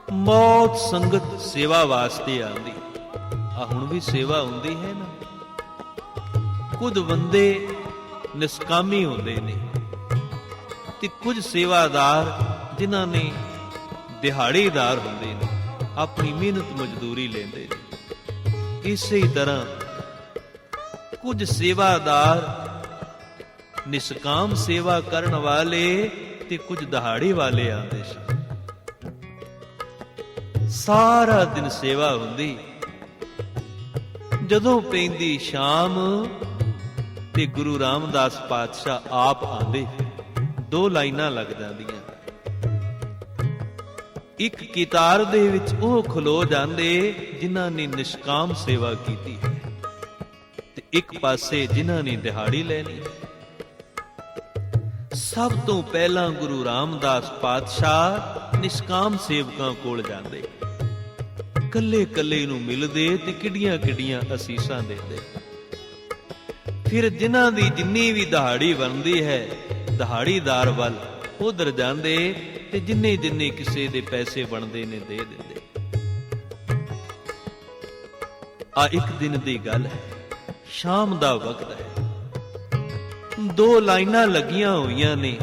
मौत संगत सेवा वास्ते आंदी। आ हुण भी सेवा हुंदी है ना। कुछ बंदे निष्कामी हुंदे ने ते कुछ सेवादार जिन्हां ने दिहाड़ीदार हुंदे ने, अपनी मेहनत मजदूरी लेंदे ने। इसे तरह कुछ सेवादार निष्काम सेवा करन वाले ते कुछ दिहाड़ी वाले आंदे सन। सारा दिन सेवा हुंदी। जदों पैंदी शाम ते गुरु रामदास पातशाह आप आंदे। दो लाइनां लग जांदियां। एक कितार दे विच ओह खलो जांदे जिन्हां ने निष्काम सेवा कीती है ते एक पासे जिन्हां ने दिहाड़ी लैनी। सब तो पहला गुरु रामदास पातशाह निष्काम सेवकां कोल जांदे। कल्ले कल्ले नूं मिलदे ते किड्डियां किड्डियां असीसां देंदे। फिर जिन्हां दी जिन्नी भी दिहाड़ी बनदी है दिहाड़ीदार वल उधर जांदे ते जिन्ने जिन्ने किसे दे पैसे बनदे ने दे दिंदे। आ एक दिन दी गल है, शाम दा वक्त है। दो लाइनां लगियां होईयां ने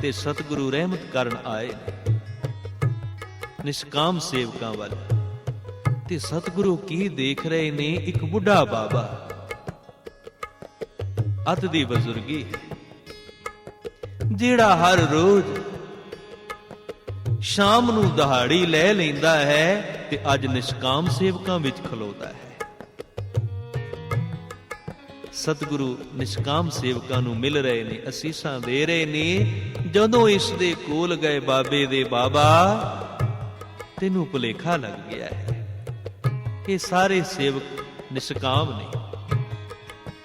ते सतगुरु रहमत करन आए ने निष्काम सेवकां वल। ते सतगुरु की देख रहे ने, एक बुढ़ा बाबा अत दी बजुर्गी है, जेड़ा हर रोज शाम नूं दिहाड़ी लै लैंदा है ते अज निष्काम सेवकां विच खलोता है। सतगुरु निष्काम सेवकां नूं मिल रहे ने, असीसां दे रहे ने। जदों इस दे कोल गए बाबे दे बाबा, तैनूं भुलेखा लग गया है ये सारे सेवक निष्काम ने।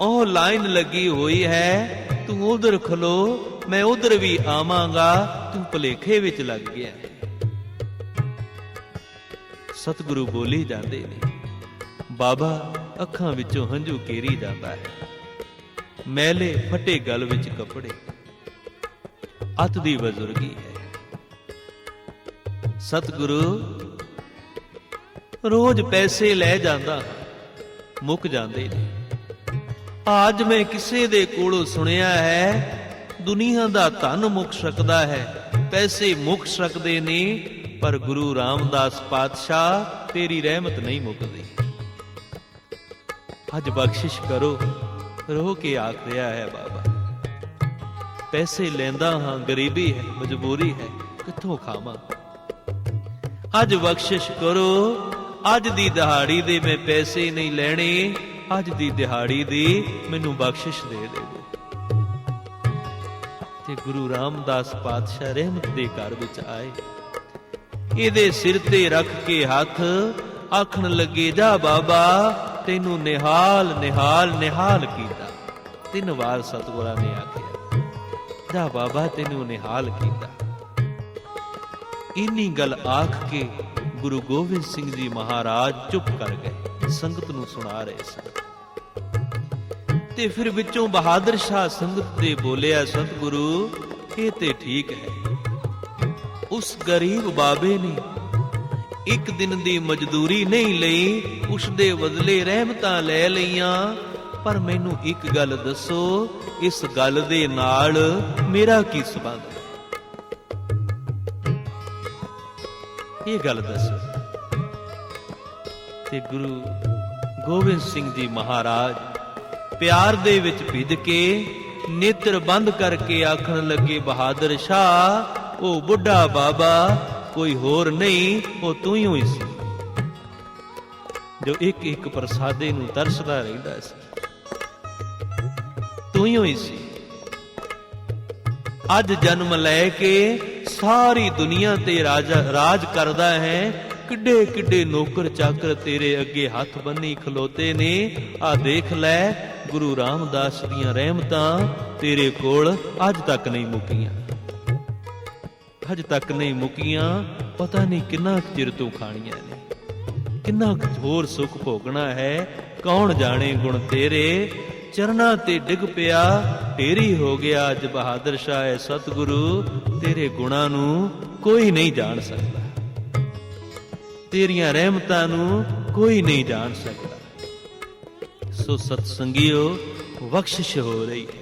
ओह लाइन लगी हुई है, तू उधर खलो मैं उधर भी आवांगा, तू भुलेखे विच लग गया है। सतगुरु बोली जांदे ने। बाबा अखां विचों हंझू केरी जांदा है। मैले फटे गल विच कपड़े, अत दी बजुर्गी है। सतगुरु रोज पैसे लै जांदा, मुक जांदे ने। आज मैं किसे दे कोलों सुनिया है, दुनिया दा धन मुक सकदा है, पैसे मुक सकदे ने, पर गुरु रामदास पातशाह तेरी रहमत नहीं मुकदी। अज बख्शिश करो। रो के आख रहा है बाबा, पैसे लेंदा हां, गरीबी है, मजबूरी है, कित्थों खावां। अज बख्शिश करो। अज दी दिहाड़ी दे मैं पैसे नहीं लेने, अज दी दिहाड़ी दी मैनू बख्शिश दे देवो। ते गुरु रामदास पातशाह रहमत दे घर विच आए। इहदे सिर ते रख के हथ आखण लगे, जा बाबा तैनू निहाल निहाल निहाल कीता। 3 वार सतगुरां ने आखिया, जा बाबा तैनू निहाल कीता। इन्नी गल आख के गुरु गोबिंद सिंह जी महाराज चुप कर गए, संगत नू सुना रहे सन। ते फिर विचों बहादुर शाह संगत दे बोलिया, सतगुरु ये ते ठीक है, उस गरीब बाबे ने एक दिन दी मजदूरी नहीं लई, उसदे बदले रहमतां लै लईयां। पर मैनू एक गल दसो, इस गल दे नाल मेरा की संबंध है? ये गल दसो। ते गुरु गोबिंद सिंह जी महाराज प्यार दे विच भिज के नेत्र बंद करके आखण लगे, बहादुर शाह ओ बुढ़ा बाबा कोई होर नहीं, वो तू ही होई सी जो एक एक प्रसादे नूं तरसदा रहिंदा सी। तू ही होई सी। अज जन्म लैके सारी दुनिया ते राज करदा है। किड्डे किड्डे नौकर चाकर तेरे अगे हथ बन्नी खलोते ने। आ देख लै, गुरु रामदास दीयां रहमतां तेरे कोल अज तक नहीं मुकियां, अज तक नहीं मुकियां। पता नहीं किन्ना चिर तू खाणियां ने, किन्ना होर सुख भोगना है। कौन जाने गुण तेरे, चरना ते डिग पिया ढेरी हो गया। अज बहादुर शाह सतगुरु तेरे गुणा नू कोई नहीं जान सकता। ਤੇਰੀਆਂ ਰਹਿਮਤਾਂ ਨੂੰ ਕੋਈ ਨਹੀਂ ਜਾਣ ਸਕਦਾ। ਸੋ ਸਤਸੰਗੀਓ, ਬਖਸ਼ਿਸ਼ ਹੋ ਰਹੀ ਹੈ।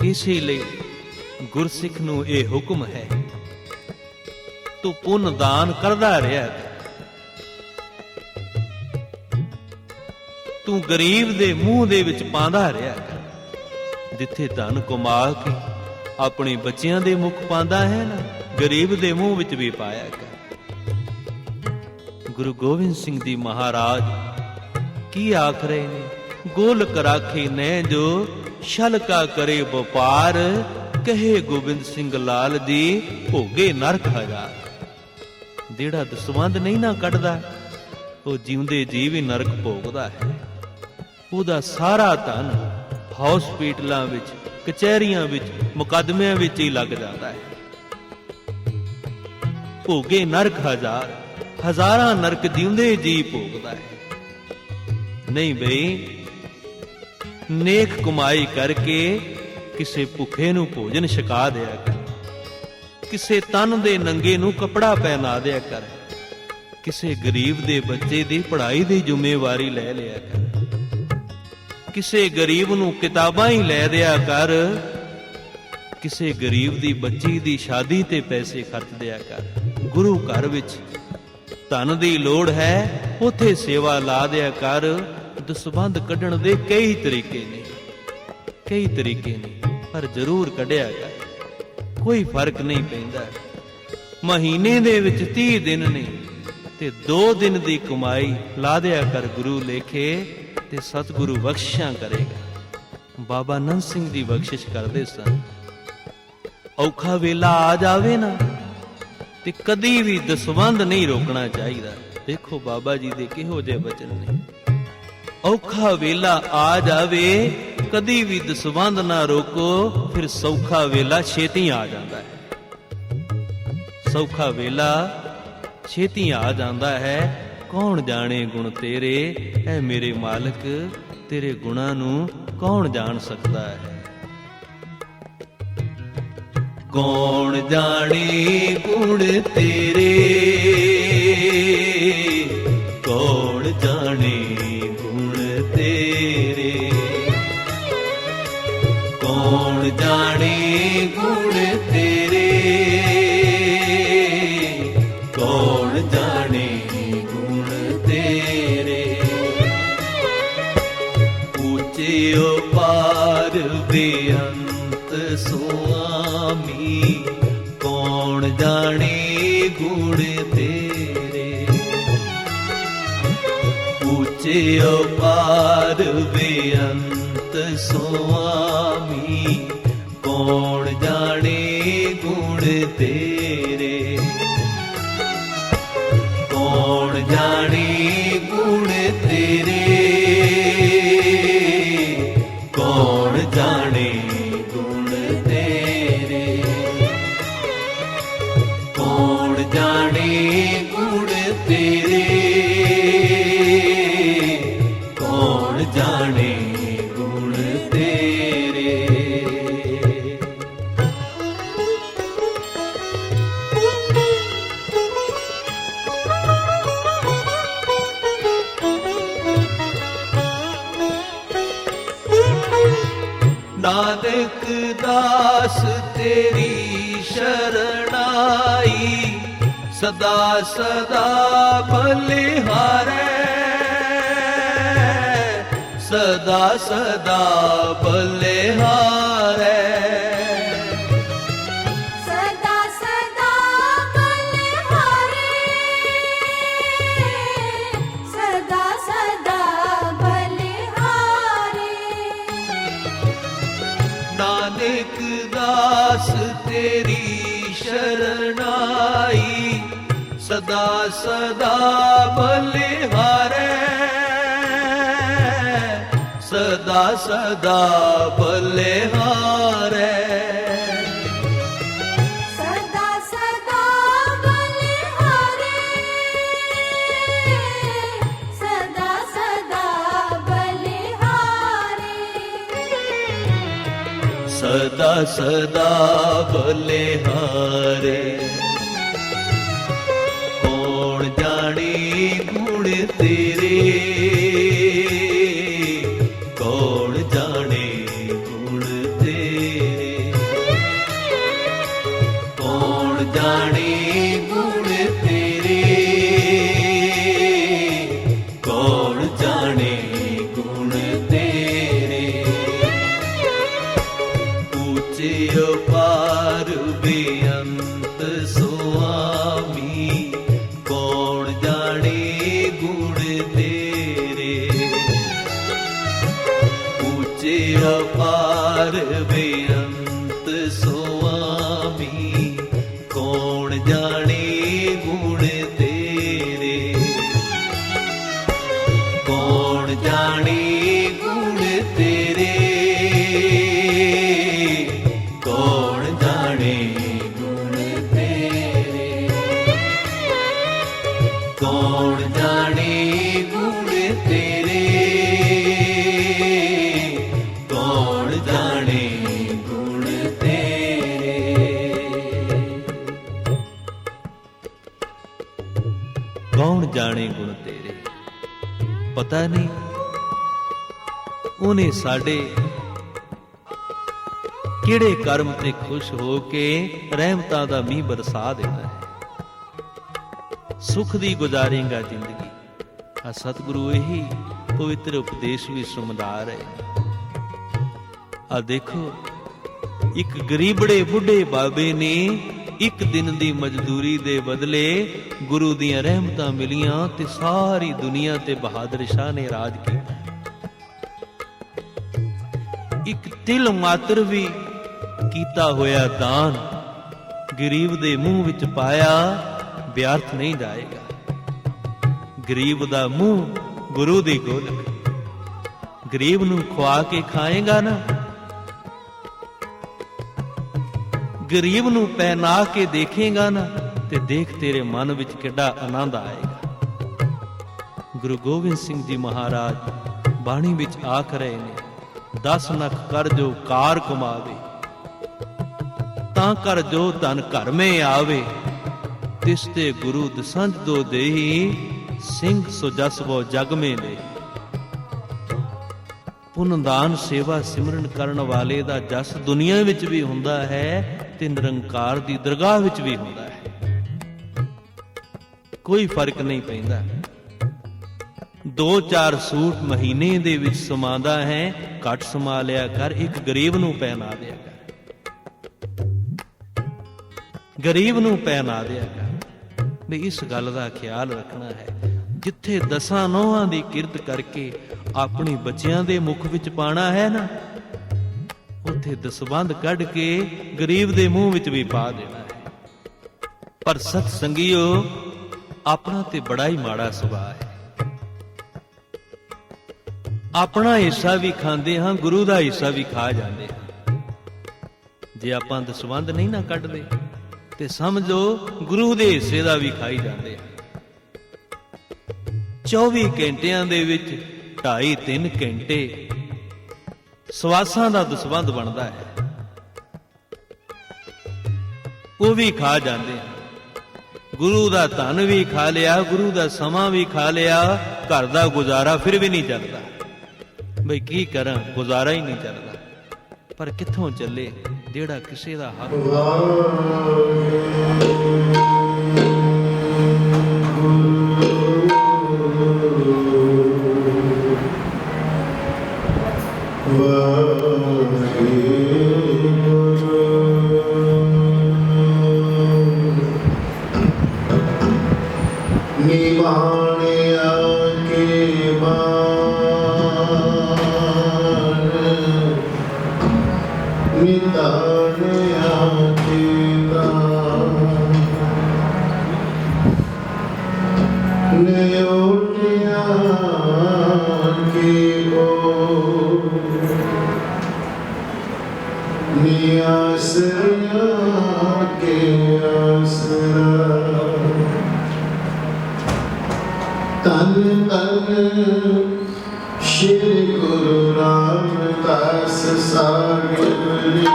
ਇਸੇ ਲਈ ਗੁਰਸਿੱਖ ਨੂੰ ਇਹ ਹੁਕਮ ਹੈ, ਤੂੰ ਪੁੰਨ ਦਾਨ ਕਰਦਾ ਰਿਹਾ ਕਰ। ਤੂੰ ਗਰੀਬ ਦੇ ਮੂੰਹ ਦੇ ਵਿੱਚ ਪਾਉਂਦਾ ਰਿਹਾ ਕਰ। ਜਿੱਥੇ ਧਨ ਕਮਾ ਕੇ ਆਪਣੇ ਬੱਚਿਆਂ ਦੇ ਮੁਖ ਪਾਉਂਦਾ ਹੈ ਨਾ, ਗਰੀਬ ਦੇ ਮੂੰਹ ਵਿੱਚ ਵੀ ਪਾਇਆ ਕਰ। ਗੁਰੂ ਗੋਬਿੰਦ ਸਿੰਘ ਜੀ ਮਹਾਰਾਜ ਕੀ ਆਖ ਰਹੇ ਨੇ? ਗੋਲਕ ਰਾਖੇ ਨੇ ਜੋ ਛਲਕਾ ਕਰੇ ਵਪਾਰ, ਕਹੇ ਗੋਬਿੰਦ ਸਿੰਘ ਲਾਲ ਜੀ ਭੋਗੇ ਨਰਕ ਹਜ਼ਾਰ। ਜਿਹੜਾ ਦਸਵੰਧ ਨਹੀਂ ਨਾ ਕੱਢਦਾ, ਉਹ ਜਿਉਂਦੇ ਜੀਵ ਹੀ ਨਰਕ ਭੋਗਦਾ ਹੈ। ਉਹਦਾ ਸਾਰਾ ਧਨ ਹਸਪੀਟਲਾਂ ਵਿੱਚ, ਕਚਹਿਰੀਆਂ ਵਿੱਚ, ਮੁਕੱਦਮਿਆਂ ਵਿੱਚ ਹੀ ਲੱਗ ਜਾਂਦਾ ਹੈ। ਭੋਗੇ ਨਰਕ ਹਜ਼ਾਰ, ਹਜ਼ਾਰਾਂ ਨਰਕ ਜਿਉਂਦੇ ਜੀ ਭੋਗਦਾ ਹੈ। ਨਹੀਂ ਬਈ, ਨੇਕ ਕਮਾਈ ਕਰਕੇ ਕਿਸੇ ਭੁੱਖੇ ਨੂੰ ਭੋਜਨ ਛਕਾ ਦਿਆ ਕਰ, ਕਿਸੇ ਤਨ ਦੇ ਨੰਗੇ ਨੂੰ ਕੱਪੜਾ ਪਹਿਨਾ ਦਿਆ ਕਰ, ਕਿਸੇ ਗਰੀਬ ਦੇ ਬੱਚੇ ਦੀ ਪੜ੍ਹਾਈ ਦੀ ਜ਼ਿੰਮੇਵਾਰੀ ਲੈ ਲਿਆ ਕਰ, ਕਿਸੇ ਗਰੀਬ ਨੂੰ ਕਿਤਾਬਾਂ ਹੀ ਲੈ ਦਿਆ ਕਰ, ਕਿਸੇ ਗਰੀਬ ਦੀ ਬੱਚੀ ਦੀ ਸ਼ਾਦੀ ਤੇ ਪੈਸੇ ਖਰਚ ਦਿਆ ਕਰ। ਗੁਰੂ ਘਰ ਵਿੱਚ ਧਨ ਦੀ ਲੋੜ ਹੈ, ਉੱਥੇ ਸੇਵਾ ਲਾ ਦਿਆ ਕਰ। ਦਸਵੰਧ ਕੱਢਣ ਦੇ ਕਈ ਤਰੀਕੇ ਨੇ, ਕਈ ਤਰੀਕੇ ਨੇ, ਪਰ ਜ਼ਰੂਰ ਕੱਢਿਆ ਕਰ। ਕੋਈ ਫਰਕ ਨਹੀਂ ਪੈਂਦਾ। ਮਹੀਨੇ ਦੇ ਵਿੱਚ 30 ਦਿਨ ਨੇ ਤੇ 2 ਦਿਨ ਦੀ ਕਮਾਈ ਲਾ ਦਿਆ ਕਰ ਗੁਰੂ ਲੇਖੇ, ਤੇ ਸਤਿਗੁਰੂ ਬਖਸ਼ਿਸ਼ਾਂ ਕਰੇਗਾ। ਬਾਬਾ ਨੰਦ ਸਿੰਘ ਦੀ ਬਖਸ਼ਿਸ਼ ਕਰਦੇ ਸਨ। ਔਖਾ ਵੇਲਾ ਆ ਜਾਵੇ ਨਾ, ਤੇ ਕਦੀ ਵੀ ਦਸਵੰਧ ਨਹੀਂ ਰੋਕਣਾ ਚਾਹੀਦਾ। ਦੇਖੋ ਬਾਬਾ ਜੀ ਦੇ ਕਿਹੋ ਜਿਹੇ ਬਚਨ ਨੇ। ਔਖਾ ਵੇਲਾ ਆ ਜਾਵੇ, ਕਦੀ ਵੀ ਦਸਵੰਧ ਨਾ ਰੋਕੋ, ਫਿਰ ਸੌਖਾ ਵੇਲਾ ਛੇਤੀ ਆ ਜਾਂਦਾ ਹੈ। ਸੌਖਾ ਵੇਲਾ ਛੇਤੀ ਆ ਜਾਂਦਾ ਹੈ। ਕੌਣ ਜਾਣੇ ਗੁਣ ਤੇਰੇ, ਐ ਮੇਰੇ ਮਾਲਕ, ਤੇਰੇ ਗੁਣਾਂ ਨੂੰ ਕੌਣ ਜਾਣ ਸਕਦਾ ਹੈ। ਕੌਣ ਜਾਣੇ ਗੁਣ ਤੇਰੇ, ਕੌਣ ਜਾਣੇ ਗੁਣ ਤੇਰੇ, ਕੌਣ ਜਾਣੇ ਗੁਣ ਤੇਰੇ, ਕੌਣ ਜਾਣੇ ਗੁਣ ਤੇਰੇ। ਉੱਚੇ ਉਪਾਰ ਬੇਅੰਤ ਸੁਆਮੀ, ਕੌਣ ਜਾਣੇ ਗੁਣ ਤੇਰੇ। ਉੱਚੇ ਉਪਾਰ ਬੇਅੰਤ ਸੁਆਮੀ, ਕੌਣ ਜਾਣੇ ਗੁਣ ਤੇਰੇ। ਕੌਣ ਜਾਣੇ ਗੁਣ ਤੇਰੇ, ਕੌਣ ਜਾਣੇ ਗੁਣ ਤੇਰੇ। ਕੌਣ ਜਾਣੇ ਗੁਣ ਤੇਰੇ, ਕੌਣ ਜਾਣੇ ਗੁਣ ਤੇਰੇ। ਨਾਨਕ ਦਾਸ ਤੇਰੀ ਸ਼ਰਣਾਈ, ਸਦਾ ਸਦਾ ਬਲਿਹਾਰੈ, ਸਦਾ ਸਦਾ ਬਲਿਹਾਰੈ। ਸਦਾ ਸਦਾ ਬਲਿਹਾਰੈ, ਸਦਾ ਸਦਾ ਬਲਿਹਾਰੈ। ਨਾਨਕ ਦਾਸ ਤੇਰੀ ਸ਼ਰਣਾਈ, ਸਦਾ ਸਦਾ ਬਲਿਹਾਰੈ, ਸਦਾ ਸਦਾ ਬਲਿਹਾਰੈ। ਸਦਾ ਸਦਾ ਬਲਿਹਾਰੈ, ਸਦਾ ਸਦਾ ਬਲਿਹਾਰੈ। ਸਦਾ ਸਦਾ ਬਲਿਹਾਰੈ। ਕੌਣ ਜਾਣੇ गुण तेरे, कौन जाने गुण तेरे। ऊंचे अपार बेअंत सुआमी, कौन जाने गुण तेरे। ऊंचे अपार बेअंत सुआमी, कौन जाने गुण तेरे। कौन जाने गुण तेरे, कौन जाने गुण तेरे। कौन जाने गुण तेरे, कौन जाने गुण तेरे। कौन जाने गुण तेरे। पता नहीं ਉਹਨੇ ਸਾਡੇ ਕਿਹੜੇ ਕਰਮ ਤੇ ਖੁਸ਼ ਹੋ ਕੇ ਰਹਿਮਤਾਂ ਦਾ ਮੀਂਹ ਬਰਸਾ ਦੇਣਾ ਹੈ। ਸੁਖ ਦੀ ਗੁਜ਼ਾਰੇਗਾ ਜ਼ਿੰਦਗੀ। ਆ ਸਤਿਗੁਰੂ ਇਹੀ ਪਵਿੱਤਰ ਉਪਦੇਸ਼ ਵੀ ਸਮਝਾ ਰਹੇ। ਆ ਦੇਖੋ, ਇੱਕ ਗਰੀਬੜੇ ਬੁੱਢੇ ਬਾਬੇ ਨੇ ਇੱਕ ਦਿਨ ਦੀ ਮਜ਼ਦੂਰੀ ਦੇ ਬਦਲੇ ਗੁਰੂ ਦੀਆਂ ਰਹਿਮਤਾਂ ਮਿਲੀਆਂ ਤੇ ਸਾਰੀ ਦੁਨੀਆ ਤੇ ਬਹਾਦਰ ਸ਼ਾਹ ਨੇ ਰਾਜ ਕੀਤਾ। ਇੱਕ ਤਿਲ ਮਾਤਰ ਵੀ ਕੀਤਾ ਹੋਇਆ ਦਾਨ ਗਰੀਬ ਦੇ ਮੂੰਹ ਵਿੱਚ ਪਾਇਆ ਵਿਅਰਥ ਨਹੀਂ ਜਾਏਗਾ। ਗਰੀਬ ਦਾ ਮੂੰਹ ਗੁਰੂ ਦੀ ਗੋਲਕ। ਗਰੀਬ ਨੂੰ ਖਵਾ ਕੇ ਖਾਏਗਾ ਨਾ, ਗਰੀਬ ਨੂੰ ਪਹਿਨਾ ਕੇ ਦੇਖੇਗਾ ਨਾ, ਤੇ ਦੇਖ ਤੇਰੇ ਮਨ ਵਿੱਚ ਕਿੱਡਾ ਆਨੰਦ ਆਏਗਾ। ਗੁਰੂ ਗੋਬਿੰਦ ਸਿੰਘ ਜੀ ਮਹਾਰਾਜ ਬਾਣੀ ਵਿੱਚ ਆਖ ਰਹੇ ਨੇ, 10 ਨਖ ਕਰ ਜੋ ਕਾਰ ਕਮਾਵੇ, ਤਾਂ ਕਰ ਜੋ ਧਨ ਘਰ ਮੇ ਆਵੇ। ਤਿਸ ਤੇ ਗੁਰੂ ਦਸੰਜ ਦੋ ਦੇਹੀ, ਸਿੰਘ ਸੋ ਜਸ ਬੋ ਜਗ ਮੇ ਦੇ। ਪੁੰਨ ਦਾਨ ਸੇਵਾ ਸਿਮਰਨ ਕਰਨ ਵਾਲੇ ਦਾ ਜਸ ਦੁਨੀਆ ਵਿੱਚ ਵੀ ਹੁੰਦਾ ਹੈ ਤੇ ਨਿਰੰਕਾਰ ਦੀ ਦਰਗਾਹ ਵਿੱਚ ਵੀ ਹੁੰਦਾ ਹੈ। ਕੋਈ ਫਰਕ ਨਹੀਂ ਪੈਂਦਾ। 2-4 ਸੂਟ ਮਹੀਨੇ ਦੇ ਵਿੱਚ ਸਮਾਉਂਦਾ ਹੈ, ਘੱਟ ਸਮਾ ਲਿਆ ਕਰ, ਇੱਕ ਗਰੀਬ ਨੂੰ ਪਹਿਨਾ ਦਿਆ ਕਰ। ਗਰੀਬ ਨੂੰ ਪਹਿਨਾ ਦਿਆ ਕਰ। ਵੀ ਇਸ ਗੱਲ ਦਾ ਖਿਆਲ ਰੱਖਣਾ ਹੈ। ਜਿੱਥੇ 10 ਨੋਹਾਂ ਦੀ ਕਿਰਤ ਕਰਕੇ ਆਪਣੇ ਬੱਚਿਆਂ ਦੇ ਮੁਖ ਵਿੱਚ ਪਾਣਾ ਹੈ ਨਾ, ਉੱਥੇ ਦਸਵੰਧ ਕੱਢ ਕੇ ਗਰੀਬ ਦੇ ਮੂੰਹ ਵਿੱਚ ਵੀ ਪਾ ਦੇਣਾ ਹੈ। ਪਰ ਸਤ ਸੰਗੀਓ, ਆਪਣਾ ਤੇ ਬੜਾ ਹੀ ਮਾੜਾ ਸੁਭਾਅ ਹੈ। ਆਪਣਾ ਹਿੱਸਾ ਵੀ ਖਾਂਦੇ ਹਾਂ, ਗੁਰੂ ਦਾ ਹਿੱਸਾ ਵੀ ਖਾ ਜਾਂਦੇ ਹਾਂ। ਜੇ ਆਪਾਂ ਦਸਵੰਧ ਨਹੀਂ ਨਾ ਕੱਢਦੇ ਤੇ ਸਮਝੋ ਗੁਰੂ ਦੇ ਹਿੱਸੇ ਦਾ ਵੀ ਖਾਈ ਜਾਂਦੇ ਹਾਂ। 24 ਘੰਟਿਆਂ ਦੇ ਵਿੱਚ 2.5-3 ਘੰਟੇ ਸਵਾਸਾਂ ਦਾ ਦਸਵੰਧ ਬਣਦਾ ਹੈ, ਉਹ ਵੀ ਖਾ ਜਾਂਦੇ ਆ। ਗੁਰੂ ਦਾ ਧਨ ਵੀ ਖਾ ਲਿਆ, ਗੁਰੂ ਦਾ ਸਮਾਂ ਵੀ ਖਾ ਲਿਆ, ਘਰ ਦਾ ਗੁਜ਼ਾਰਾ ਫਿਰ ਵੀ ਨਹੀਂ ਚੱਲਦਾ। ਬਈ ਕੀ ਕਰਾਂ, ਗੁਜ਼ਾਰਾ ਹੀ ਨਹੀਂ ਚੱਲਦਾ। ਪਰ ਕਿੱਥੋਂ ਚੱਲੇ ਜਿਹੜਾ ਕਿਸੇ ਦਾ ਹੱਕ। ਤਨ ਤਨ ਸ਼੍ਰੀ ਗੁਰੂ ਰਾਮਦਾਸ ਸਾਹਿਬ ਜੀ,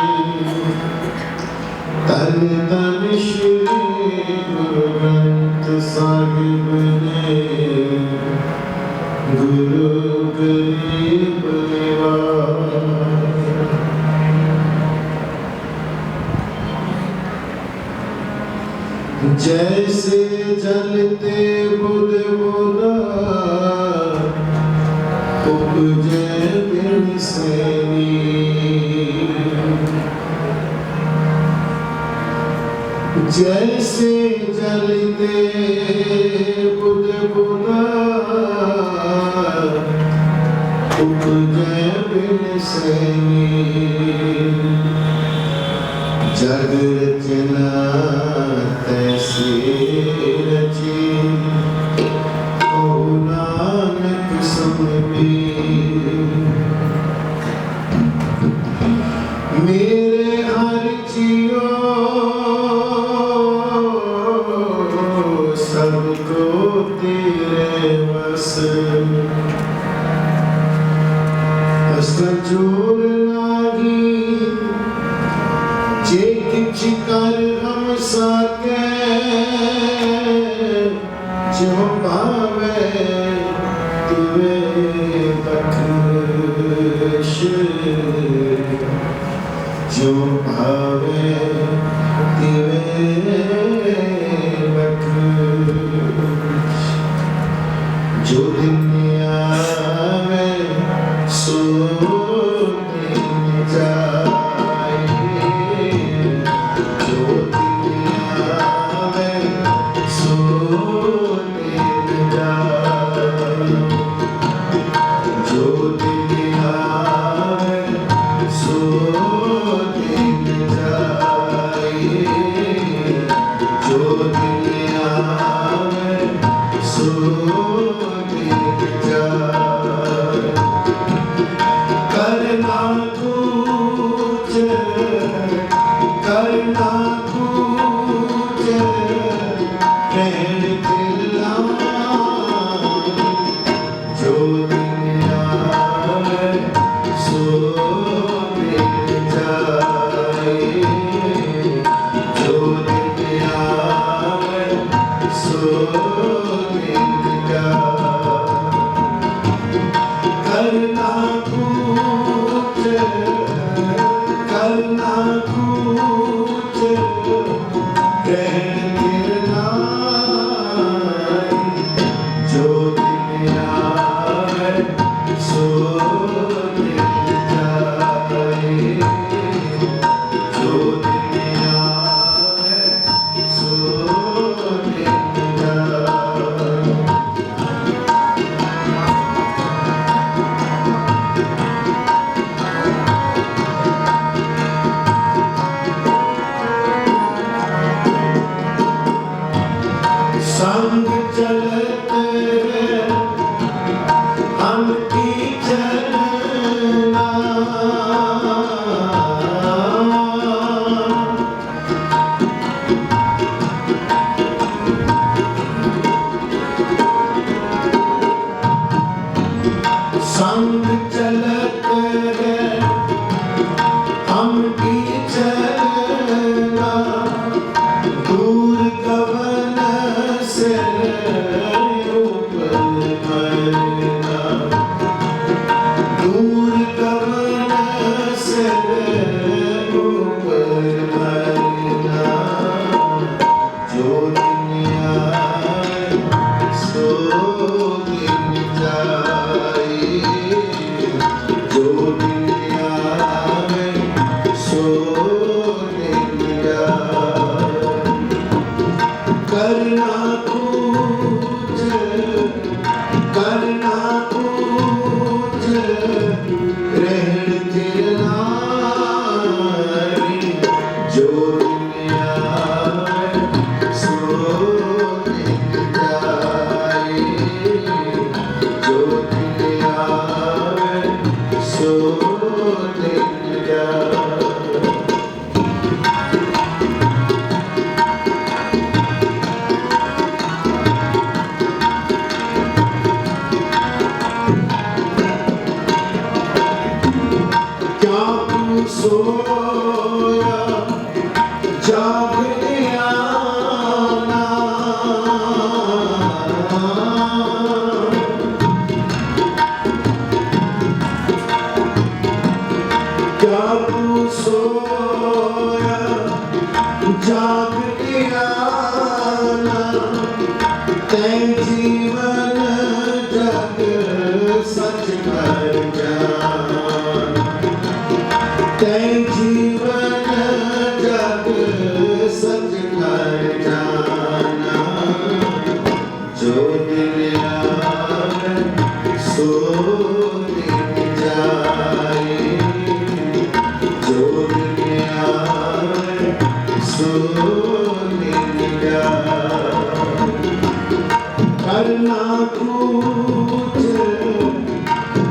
ਤਨ ਤਨ ਸ਼੍ਰੀ ਗੁਰੂ ਗ੍ਰੰਥ ਸਾਹਿਬ ਜੀ, ਗੁਰੂ ਗਰੀਬ ਨਿਵਾਜ। जैसे जलते बुध बुधा उपजे बिन सेनी। जैसे जलते बुध बुधा उपजे बिन सेनी। जग रचना तैसी रची ओ नानक सुनबी। मेरे हर जियो सबको तेरे बस। जोर लागी जे किछ कर हम सके जो पावे तिवे बख्श। जो पावे तिवे बख्श। जो दिन आवे सो दिन जाए। जो दिन आवे सो दिन जाए। जो दिन आवे सो दिन जाए। जो दिन आवे सो दिन जाए। करना कुछ करना कुछ कहन दिला। जो दिन आवे सो दिन जाए। जो दिन आवे सो दिन जाए। करना कुछ करना कुछ कहन गिरना। जो दिन आवे सो दिन जाए। जो दिन आवे सो दिन जाए। संग चलत हम की चलना। संग चलत हम की चलना। दूर कवन से ऊपर मरना। दूर कवन से ऊपर मरना। जो दिन आए सो दिन जाए। जो दिन आए सो दिन जाए। करना कुछ करना कुछ रहन दिला। जो दिन आवे सो दिन जाए। जो दिन आवे सो दिन जाए। ਤੈ ਜੀਵਨ ਜਗ ਸਚ ਕਰ ਜਾਨ ਤੈ ਜੀਵਨ ਜਗ ਸਚ ਕਰ ਜਾਨਾ ਜੋ ਦਿਲ ਆਵੇ ਸੋ ਦਿਨ ਜਾਏ ਜੋ ਦਿਲ ਆਵੇ ਸੋ ਦਿਨ ਜਾਏ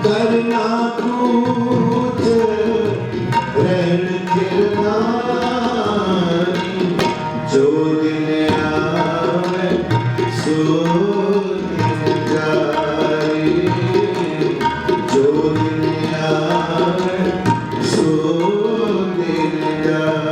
करना कुछ रहन गिरना जो दिन आवे सो दिन जाए जो दिन आवे सो दिन जाए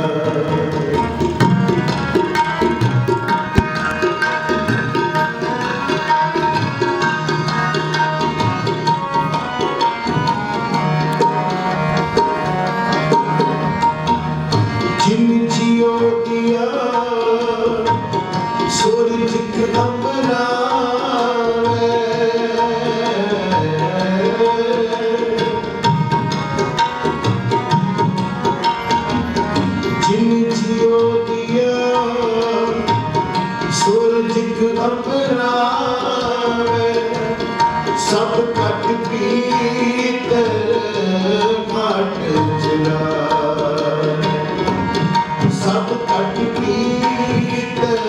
सब कट पीतर घाट चला सब कट पीतर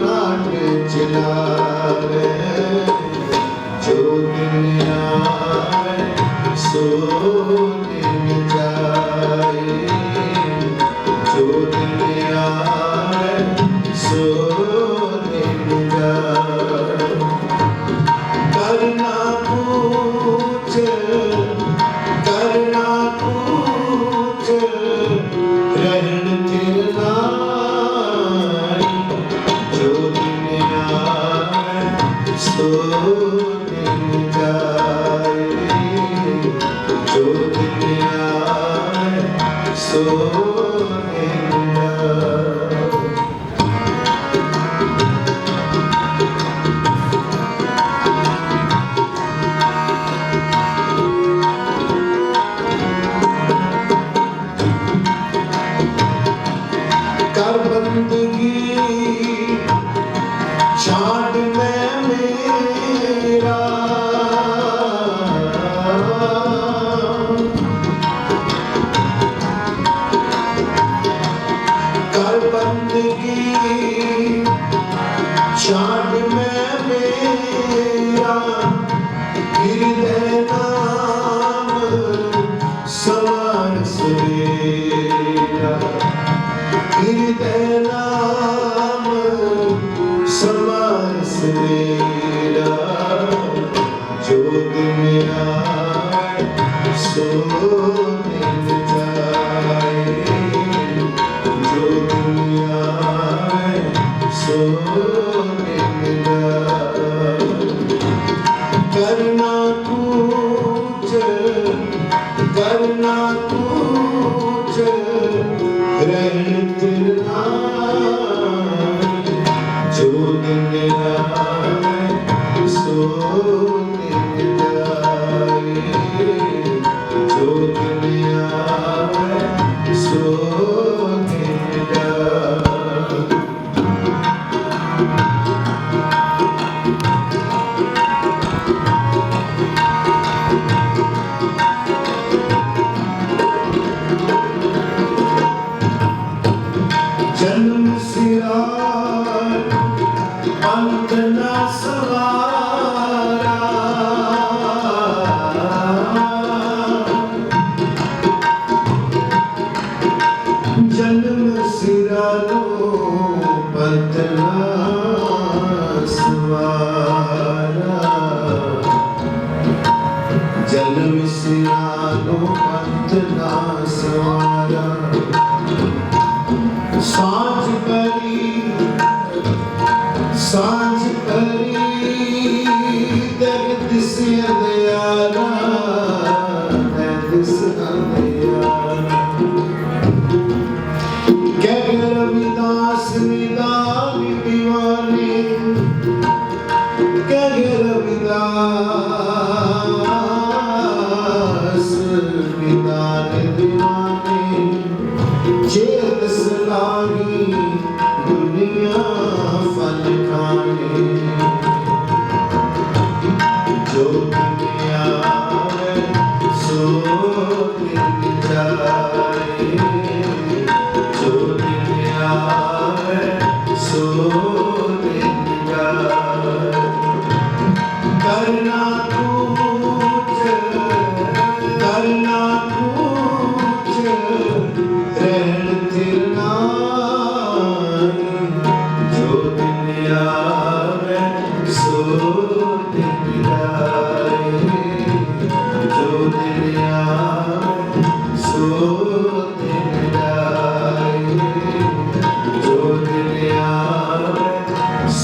घाट चला जो दिन आए सो दिन जाए जो दिन आए सो दिन जाए करना कुछ रहन तेरा जो दिन आए सो दिन जाए जो दिन आए सो दिन जाए कर बंदगी छाड़ मैं मेरा कर बंदगी छाड़ मैं मेरा हृदय नाम समान सवेरा हृदय नाम समान सवेरा जो दिन आए सो दिन जाए जो दिन आए सो दिन जाए करना कुछ रहन तेरा जो दिन आए सो दिन जाए जो दिन आए सो दिन जाए जन्म सिरा अंत न सवारा जन्म सिरा लो अंत न सवारा जन्म सिरा लो अंत न सवारा सांझ परी दर्द से अंधियारा दर्द से अंधियारा कह रविदास निदान दीवाने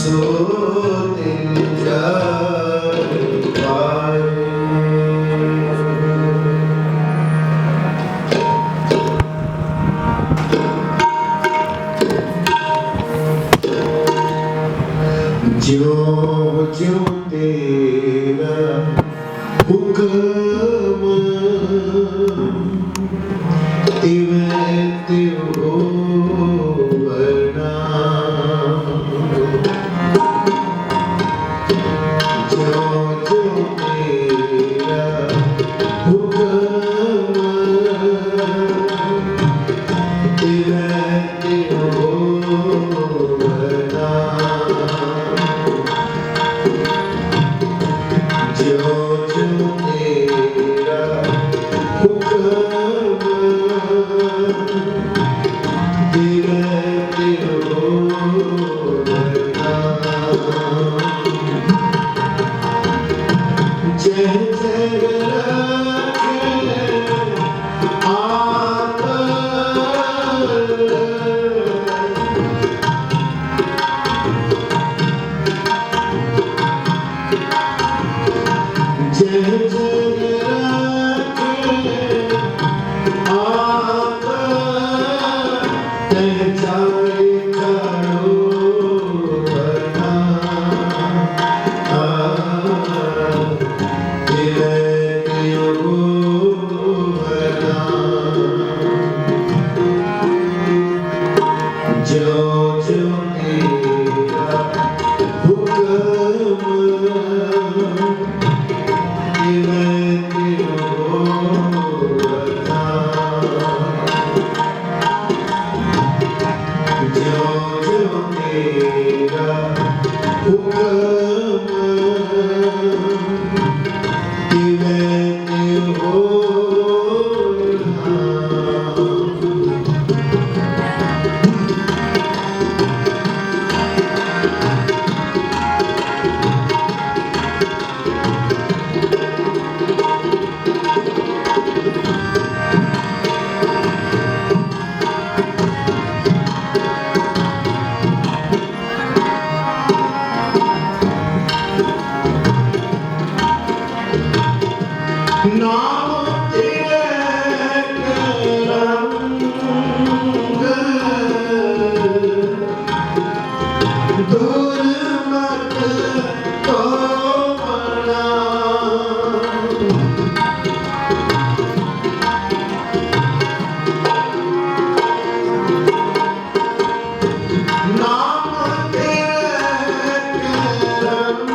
सो दिन जाए पाए। ज्यों ज्यों तेरा हुक्म तिवै त्यों होवना। ज्यों ज्यों तेरा हुक्म तिवै त्यों होवना। ज्यों ज्यों तेरा हुक्म तिवै त्यों होवना। जय जय रखे जय जय रखे आप तह जाए करो बना। तिवै त्यों होवना। ज्यों ज्यों तेरा हुक्म तिवै त्यों होवना। ज्यों ज्यों तेरा हुक्म तिवै त्यों होवना। नाम तेरे के रंग दूर मत तो बना। नाम तेरे के रंग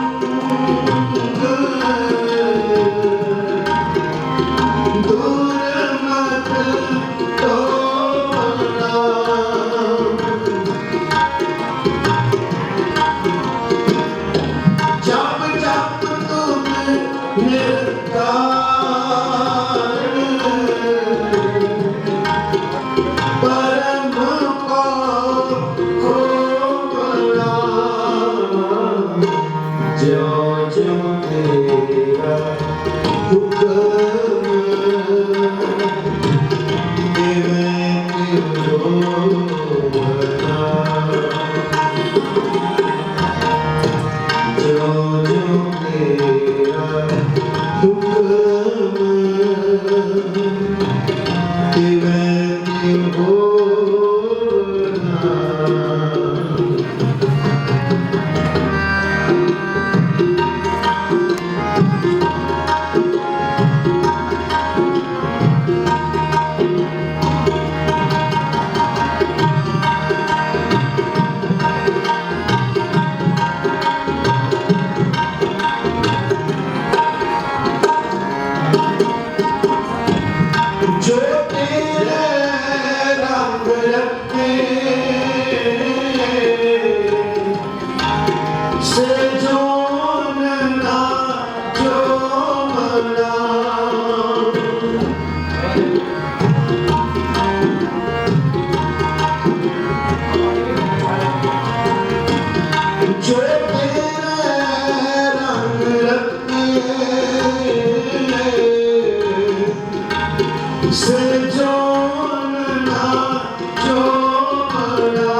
दूर मत तो बना। जप जप तुम निरंकार परम को खोपना। ज्यों ज्यों तेरा हुक्म तिवै त्यों होवना। ज्यों ज्यों तेरा हुक्म तिवै त्यों होवना। जो तेरे रंग रखे से जोन ना जो मना। जो तेरे रंग रखे से जोन ना जो मना।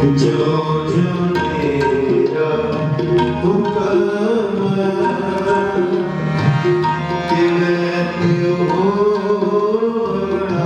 जो जो तेरा हुक्म तिवै त्यों होना।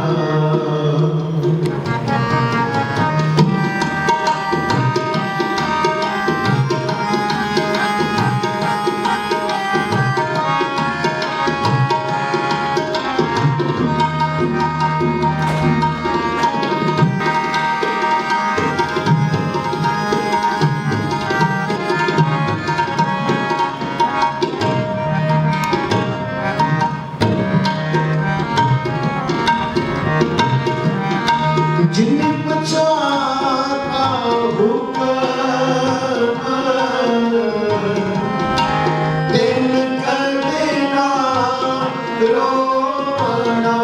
जिन पछाता हुक्म दिन कदेना रोना।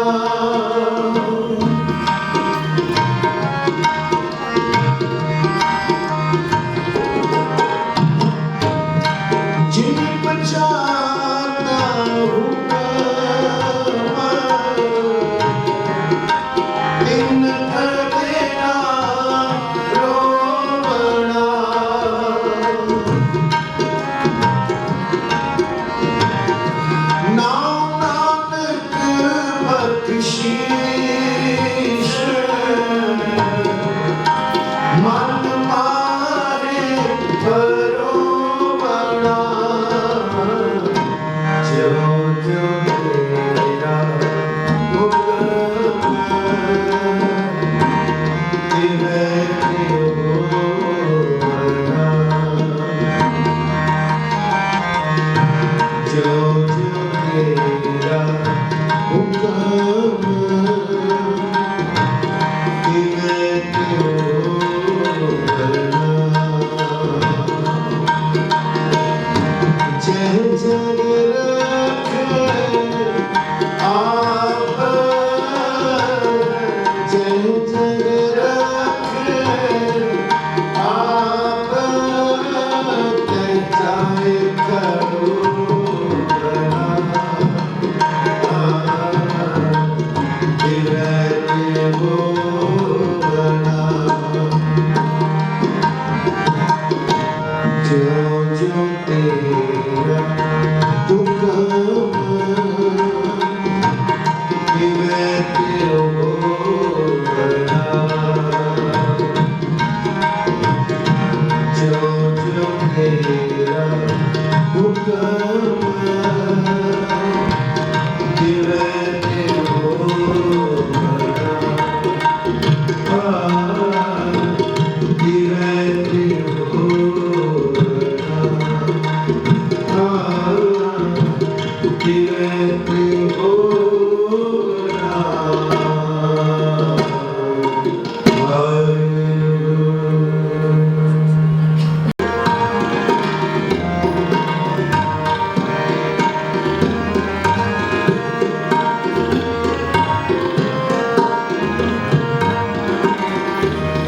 जिन पछाता हुक्म दिन कदेना रोना। नाम नानक बख्शीश मन मारे परोवना। जो जो तेरा हुक्म तिवै त्यों होना। जो जो तेरा हुक्म तिवै त्यों होना। जय जग रखे आप जय जग रखे आप जाए करुणा। तिवै त्यों होना। जो जो तेरा हुक्म तिवै त्यों होना। जो जो तेरा हुक्म तिवै त्यों होना। तिवै त्यों होना। तिवै त्यों होना।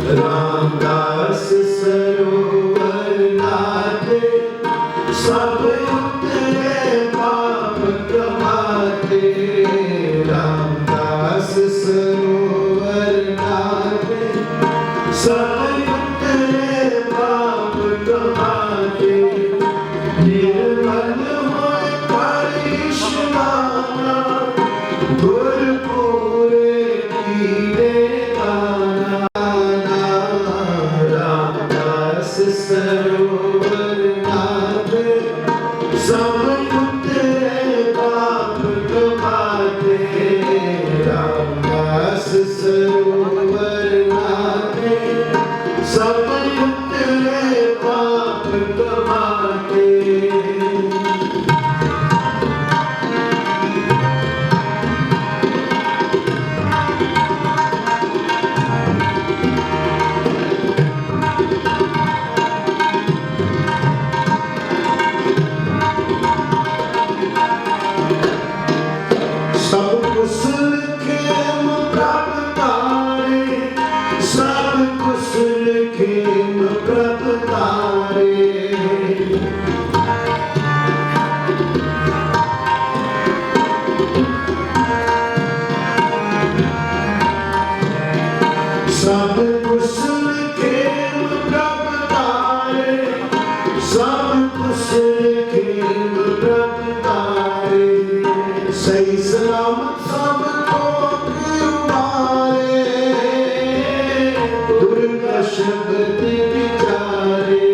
रामदास सरोवर नाते सब उतरे पाप कमाते। रामदास सरोवर नाते सब उतरे पाप कमाते। निर्मल होए परिश्रामा गुर पूरे कीरे दाना। रामदास सरोवर नाते सब उतरे पाप कमाते। रामदास सरोवर नाते सब उतरे पाप कमाते। सब कुशल खेम प्रभ तारे। सब कुशल खेम प्रभ तारे। सब कुशल खेम गुरु का शब्द विचारे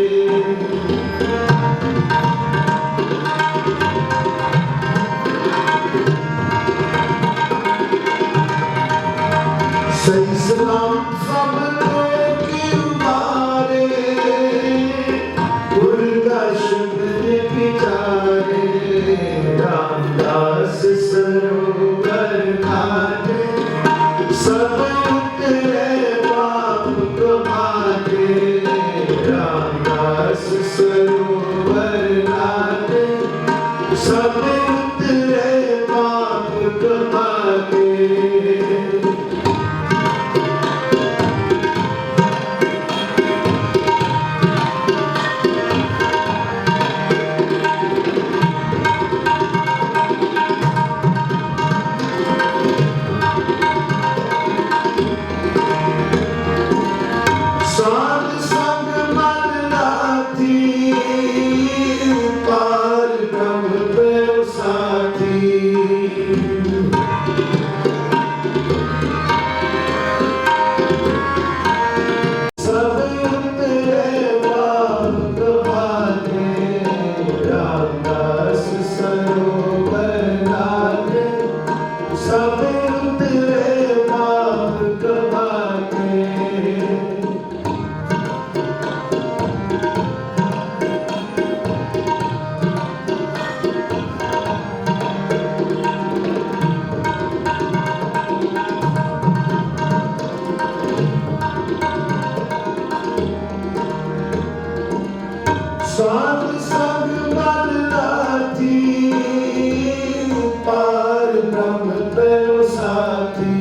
सही सलाम सब के उतारे गुरु का शब्द विचारे रामदास सरोवर घाटे सब उतरे पाप कमाते रामदास सरोवर घाटे सब उतरे पाप कमाते साध संग मन राती पार ब्रह्म पे साथी सब तेरे बाप कमाते रामदास सरोवर घाटे सब तेरे बाप कमाते साध संग मन राती पार ब्रह्म पे साथी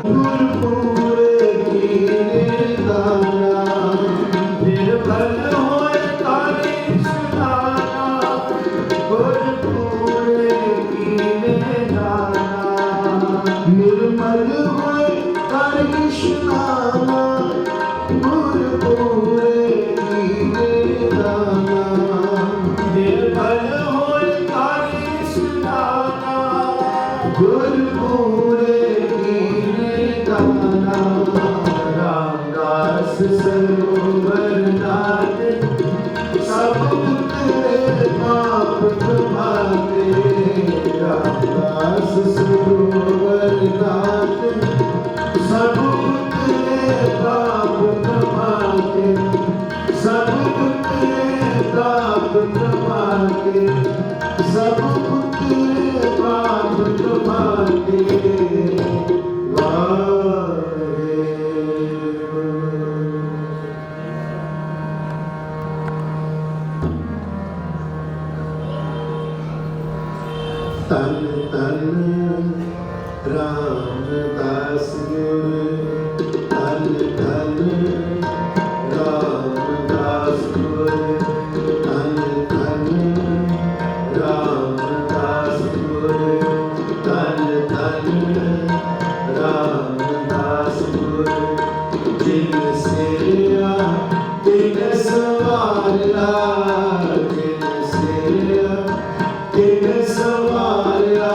गुरपुरे की दाना निर्भल होए तारी सुनाना गुरपुरे की दाना निर्मल होए तारी सुनाना गुरपुरे की दाना निर्भल होए तारी सुनाना गुरपुरे की दाना रामदास सरोवर घाटे सब उतरे पाप कमाते रामदास सरोवर घाटे सब उतरे पाप कमाते सब उतरे पाप कमाते सब उतरे पाप कमाते तन तन रामदास गुरु तन तन रामदास गुरु तन तन रामदास गुरु तन तन रामदास गुरु जिन सेया तिन सवारिया जिन सेया तिन सवारिया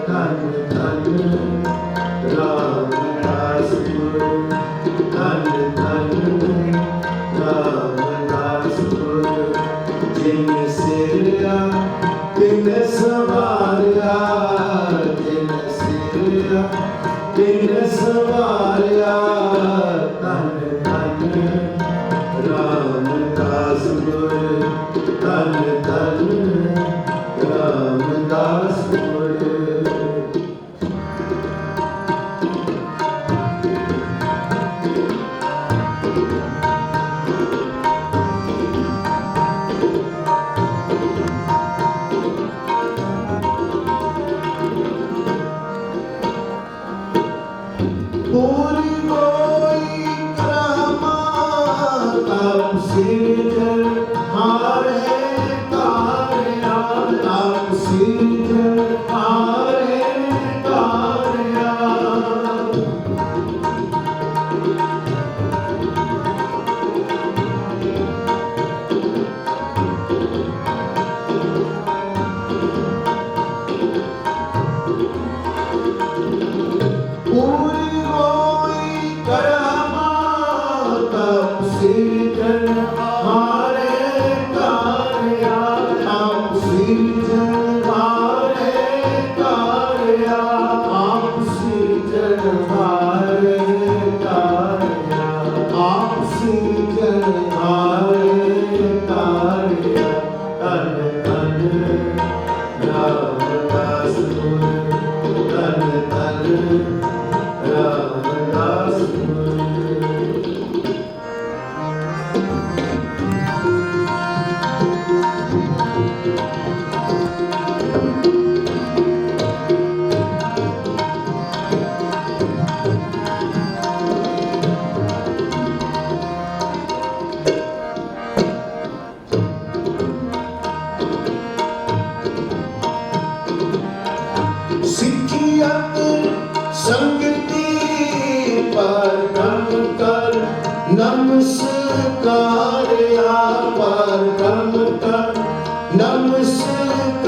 तन तन रामदास गुरु तन तन रामदास गुरु जिन सेया तिन सवारिया जिन सेया तिन सवारिया तन तन रामदास गुरु तन तन रामदास गुरु पूरी कोई करामात आप सीजन हारे तारिया आप सीजन हारे तारिया पूरी पर ब्रह्म कर नमस्कारिया पर ब्रह्म कर नमस्कारिया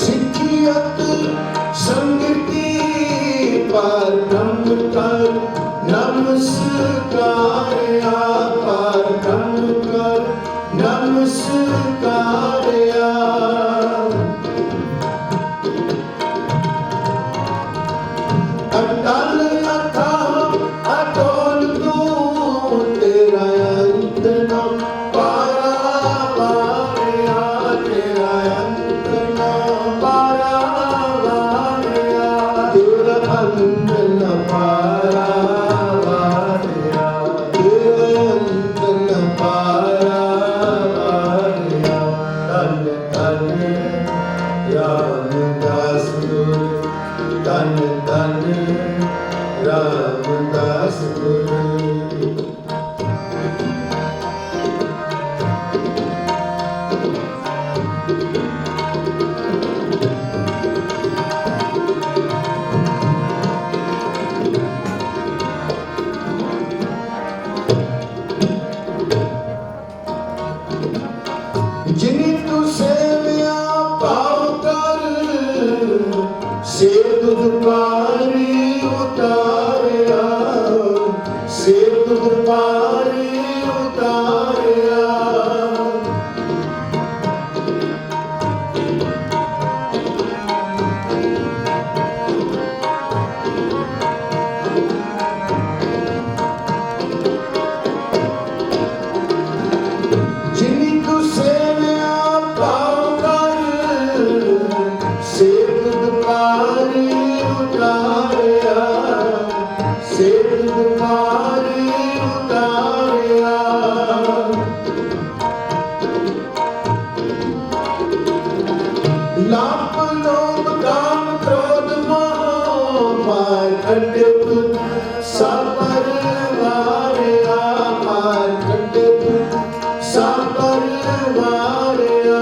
सिखियत संगति पर ब्रह्म कर नमस्कारिया पर ब्रह्म कर नमस्कारिया अटल अथाह अटोल तू तेरा अंत न पारावारिया तेरा अंत न पारावारिया तेरा अंत न पारावारिया तेरा अंत न पारावारिया धन धन रामदास गुरु धन धन रामदास गुरु जिनी तू सेविया पाव कर से तुझ पारी उतारिया से तुझ पारी उतारिया जिनी तू सेविया पाव कर से तुझ पारी उतारिया से तुझ पारी उतारिया लाप लोभ काम क्रोध मोह मार खंडे तुझ सापर वारिया मार खंडे तुझ सापर वारिया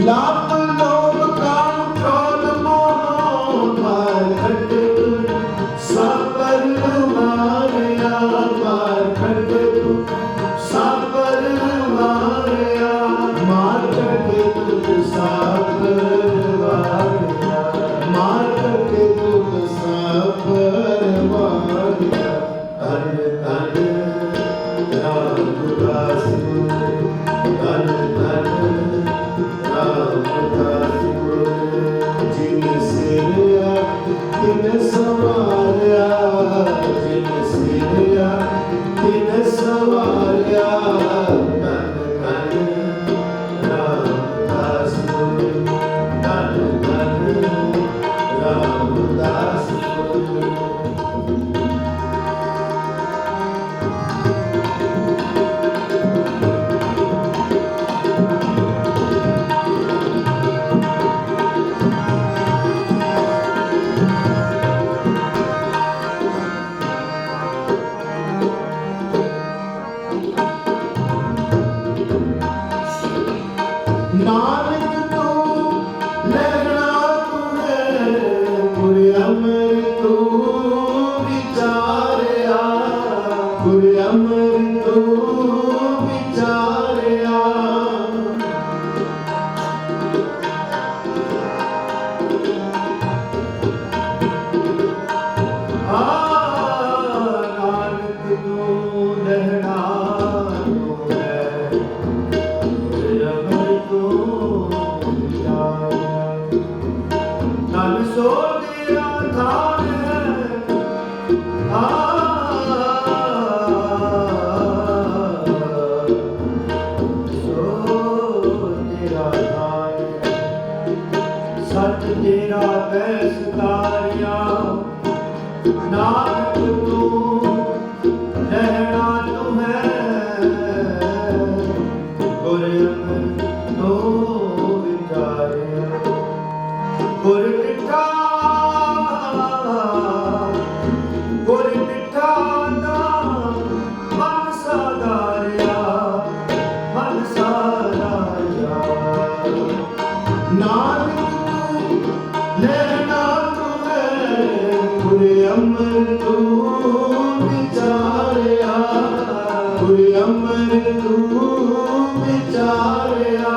लाप लोभ काम क्रोध मोह मार खंडे तुझ सापर वारिया मार खंडे तुझ सापर वारिया मार खंडे तुझ सापर वारिया मार खंडे तुझ सापर वारिया धन धन रामदास गुरु धन धन रामदास गुरु जिन सिरिया तिन सवारिया जिन सिरिया तिन सवारिया धन धन रामदास गुरु धन धन रामदास गुरु नानक तू लहरा तू है गुरु अमर तू विचारिया गुरु अमर तू विचारिया नानक तू लहरा तू है धन सो तेरा धान है सो तेरा धान सच तेरा बैस तारिया नानक तू लहरा तू है गुरु अमर तो विचारिया ਗੁਰ ਡਿਠਾ ਗੁਰ ਡਿਠਾ ਦਾ ਮਨ ਸਾਧਾਰਿਆ ਮਨ ਸਾਧਾਰਿਆ ਨਾਨਕ ਤੂੰ ਲੈਣਾ ਤੂੰ ਹੈ ਗੁਰ ਅੰਮ੍ਰਿਤ ਤੂੰ ਵਿਚਾਰਿਆ ਗੁਰ ਅੰਮ੍ਰਿਤ ਤੂੰ ਵਿਚਾਰਿਆ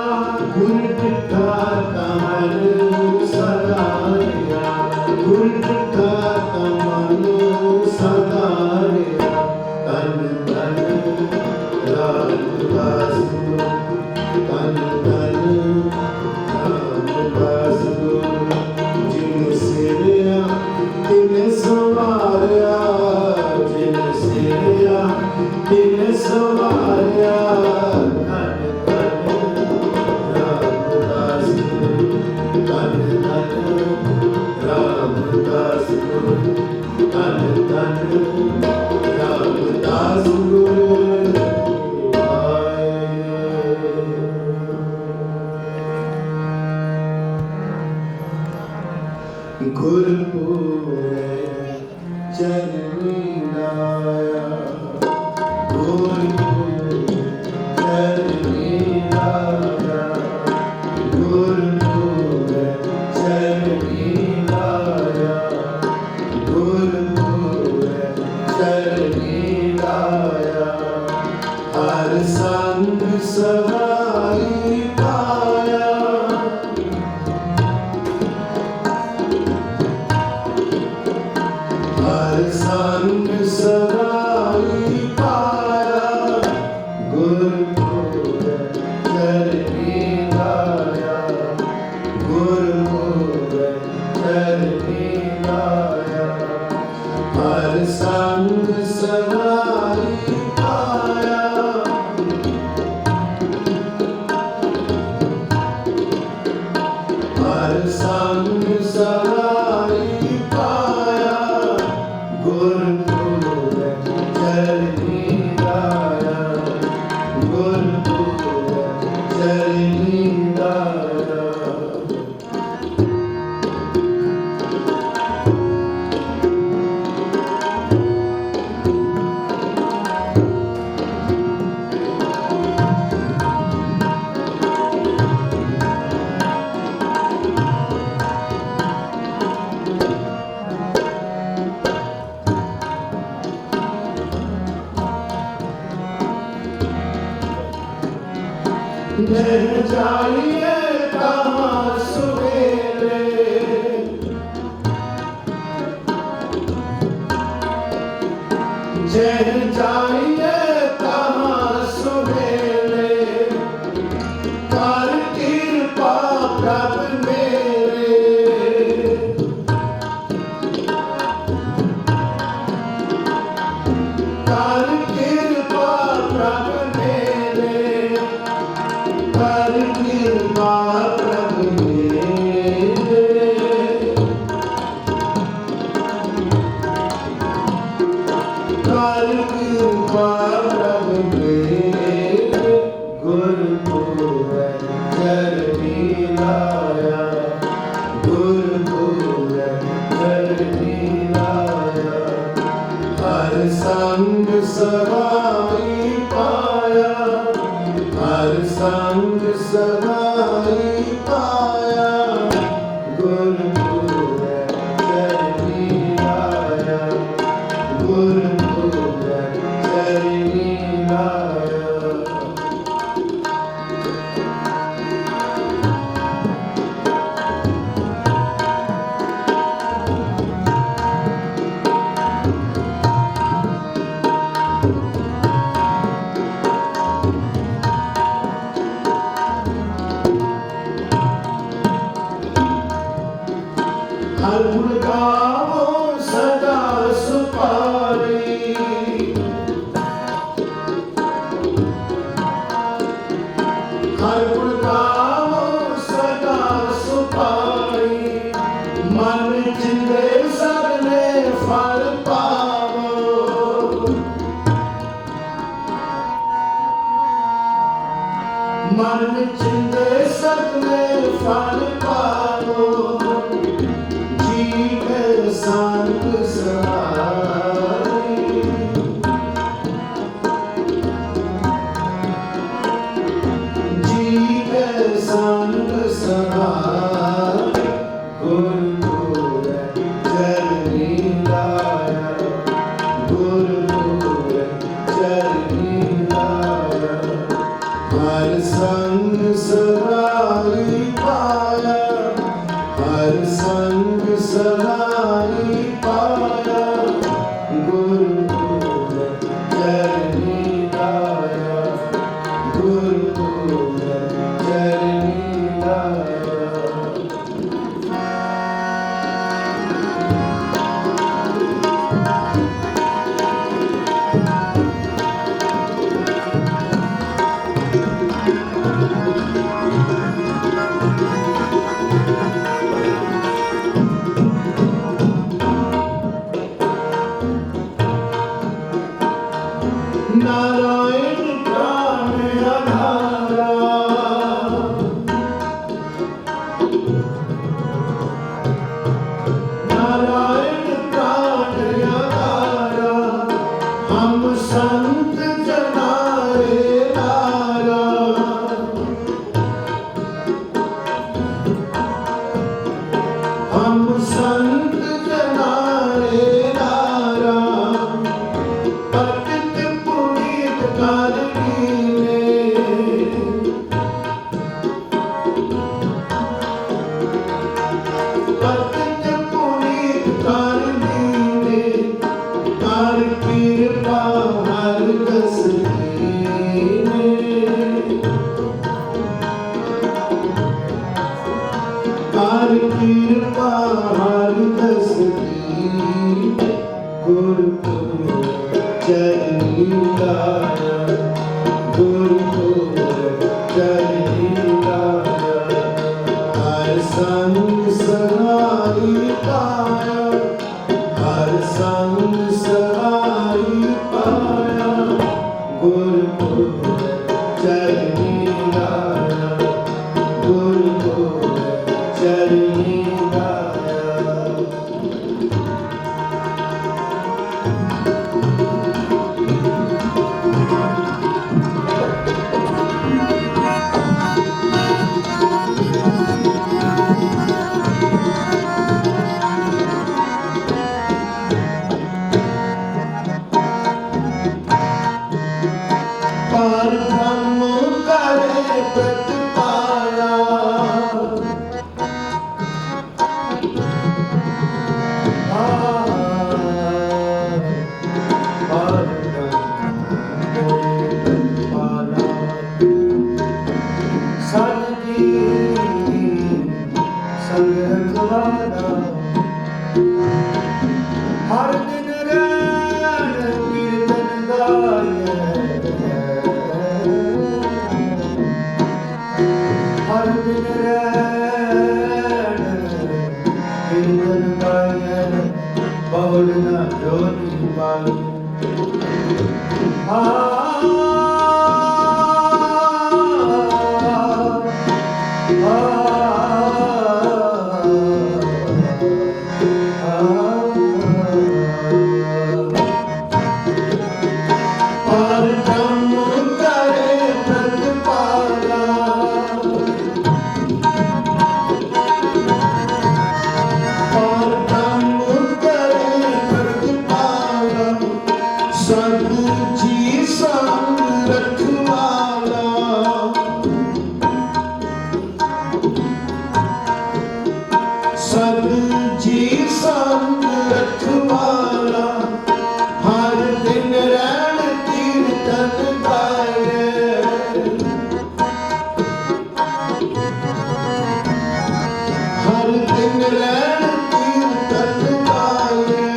ਗੁਰ ਡਿਠਾ ਤਮਨ ਸਦਾਰਿਆ ਗੁਰ ਡਿਠਾ ਤਮਨ ਸਦਾਰਿਆ ਤਨ ਤਨ ਰਾਮਦਾਸ ਤਨ ਤਨ ਰਾਮਦਾਸ ਜਿਨ ਸਿਰਿਆ ਤਿਨ ਸਵਾਰਿਆ ਜਿਨ ਸਿਰਿਆ ਤਿਨ ਸਵਾਰਿਆ ਤਨ ਤਨ ਰਾਮਦਾਸ ਤਨ ਤਨ ਰਾਮਦਾਸ ਤਨ ਤਨ ਰਾਮਦਾਸ ਗੁਰਪੂਰੇ ਚਰਨੀ ਲਾਇਆ ਗੁਰਪੂਰੇ ਚਰਨੀ ਲਾਇਆ ਗੁਰਪੂਰੇ ਚਰਨੀ ਲਾਇਆ ਗੁਰਪੂਰੇ ਚਰਨੀ ਲਾਇਆ ਹਰ ਸੰਗ ਸਵਾਈ ਪਾਇਆ ਹਰ ਸੰਗ ਸਵਾਈ ਪਾਇਆ ਗੁਰਪੂਰੇ ਚਰਨੀ ਲਾਇਆ ਗੁਰਪੂਰੇ ਚਰਨੀ ਲਾਇਆ ਹਰ ਸੰਗ ਸਵਾਈ ਪਾਇਆ ਹਰ ਸੰਗ ਸਵਾਈ ਪਾਇਆ ਗੁਰਪੂਰੇ ਚਰਨੀ ਲਾਇਆ ਗੁਰਪੂਰੇ ਚਰਨੀ ਲਾਇਆ ਲੈ ਜਾਈਏ ਕਹਾਂ ਸੁਵੇਰੇ ਜੈ ਜਾਈਏ ਕਹਾਂ ਸੁਵੇਰੇ ਕਰ ਕਿਰਪਾ ਪ੍ਰਭ ਮੇਰੇ ਕਰ ਕਿਰਪਾ ਪ੍ਰਭ ਮੇਰੇ ਕਰ ਕਿਰਪਾ ਪ੍ਰਭ ਮੇਰੇ ਕਰ ਕਿਰਪਾ ਪ੍ਰਭ ਮੇਰੇ ਗੁਰਪੂਰੇ ਚਰਨੀ ਲਾਇਆ ਗੁਰਪੂਰੇ ਚਰਨੀ ਲਾਇਆ ਹਰ ਸੰਗ ਸਵਾਈ ਪਾਇਆ ਹਰ ਸੰਗ ਸਵਾਈ ਪਾਇਆ ਗੁਰਪੂਰੇ ਚਰਨੀ ਲਾਇਆ ਗੁਰਪੂਰੇ ਚਰਨੀ ਲਾਇਆ ਹਰ ਗੁਣ ਗਾਵੋ ਸਦਾ ਸੁਪਾਰੀ ਹਰ ਗੁਣ ਗਾਵੋ ਸਦਾ ਸੁਪਾਰੀ ਮਨ ਜਿੰਦੇ ਸਗਲੇ ਫਲ ਪਾਵੋ ਮਨ ਜਿੰਦੇ ਸਗਲੇ ਫਲ ਪਾਵੋ नारायण प्राण आधारा, हम संत जनारे लारा। हम संत जनारे लारा, पतित पुनीत कर दीने। पतित पुनीत कर दीने, कर कृपा हर दस दीने। कर कृपा हर दस दीने, गुरपुर चरनी लाया, गुरपुर चरनी लाया। हर संग सहाई पाया, हर संग सहाई पाया। गुरपुर चरनी लाया, गुरपुर चरनी लाया। पार ब्रह्म करे प्रतिपाला, पार ब्रह्म करे प्रतिपाला। सतजी संग रखवाला, हर दिन रैन कीर्तन गाये। हर दिन रैन कीर्तन गाये, बहुड़ न जोनी पाई। पार ब्रह्म करे प्रतिपाला, पार ब्रह्म करे प्रतिपाला। सतजी संग रखवाला, सतजी संग रखवाला। हर दिन रैन कीर्तन गाये, हर दिन रैन कीर्तन गाये।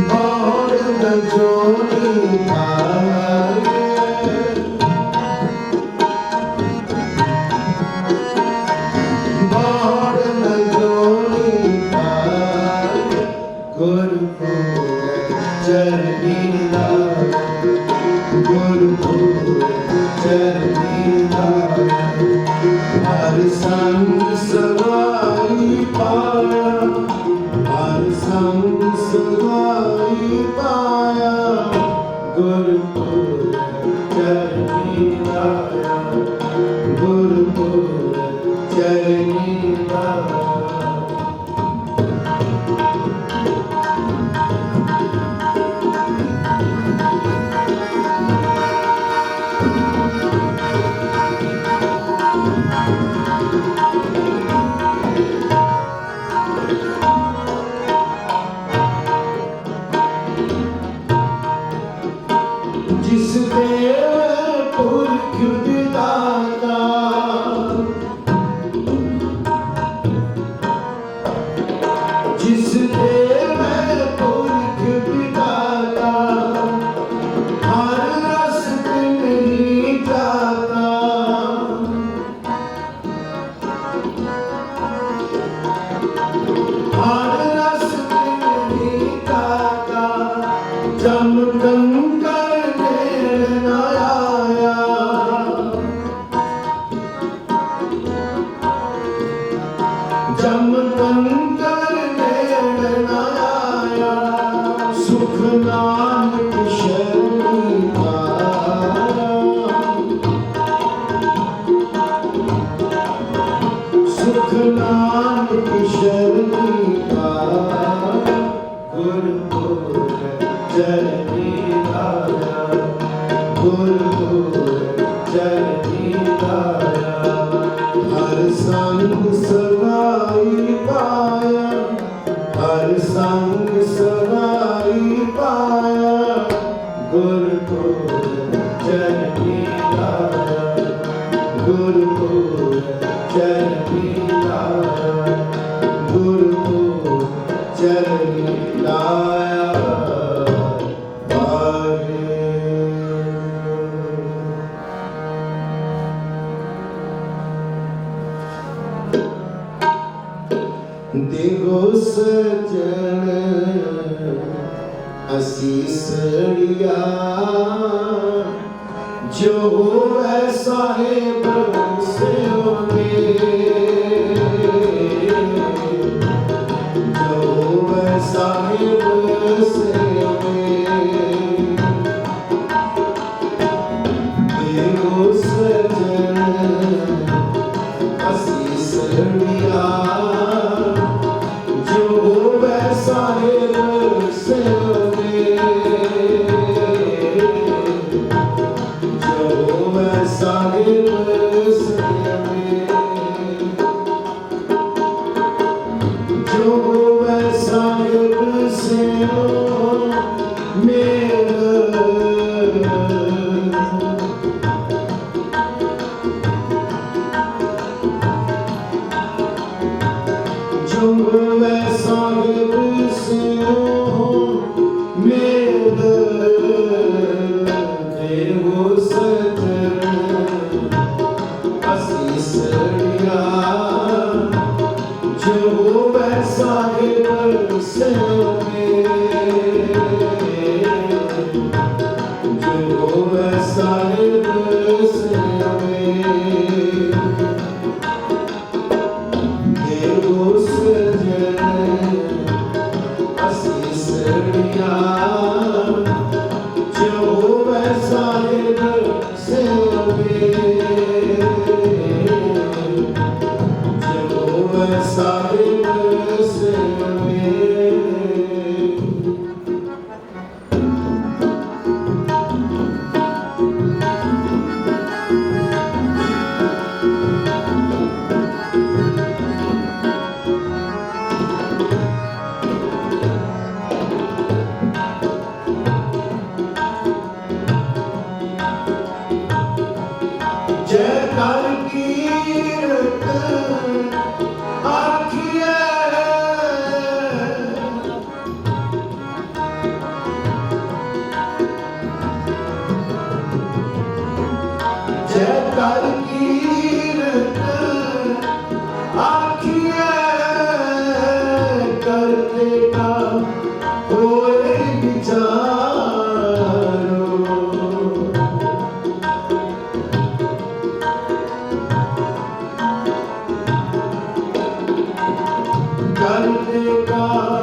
बहुड़ न जोनी पाए, बहुड़ न जोनी पाए। गुरपुर चरनी लाया, गुरपुर चरनी लाया। हर संग सगाई पाया, हर संग सगाई पाया। गुरपुर चरनी लाया, गुरपुर चरनी लाया। जिस देव पुरख विधाता, जिस देव पुरख विधाता। हर रस नहीं जाता, हर रस नहीं जाता। जम कंकर देर न आया, जम कंकर नेड़ न आया, सुख नानक शरण पाया, सुख नानक शरण पाया, गुर गोरख चरणी लाया, गुर गोरख चरणी लाया, हर संग सगाई पाया, हर संग सगाई पाया, गुर गोरख चरणी लाया, गुर गोरख चरणी लाया, गुर गोरख चरणी लाया। देगो सजन असीसड़िया, जो है साहेब से जो है साहेब से देगो सजन असीसड़िया, साहेब से जो मैं साहेब से जो मैं साहेब से मेरा जो मैं साहेब से मेरा देवो सजन असीसड़िया, जो मैं साहेब से जो मैं साहेब से देवो सजन असीसड़िया, जो मैं साहेब से जो मैं साहेब से जय कर कीरत आखिए, जय कर कीरत आखिए, करते का कोई विचारो, करते का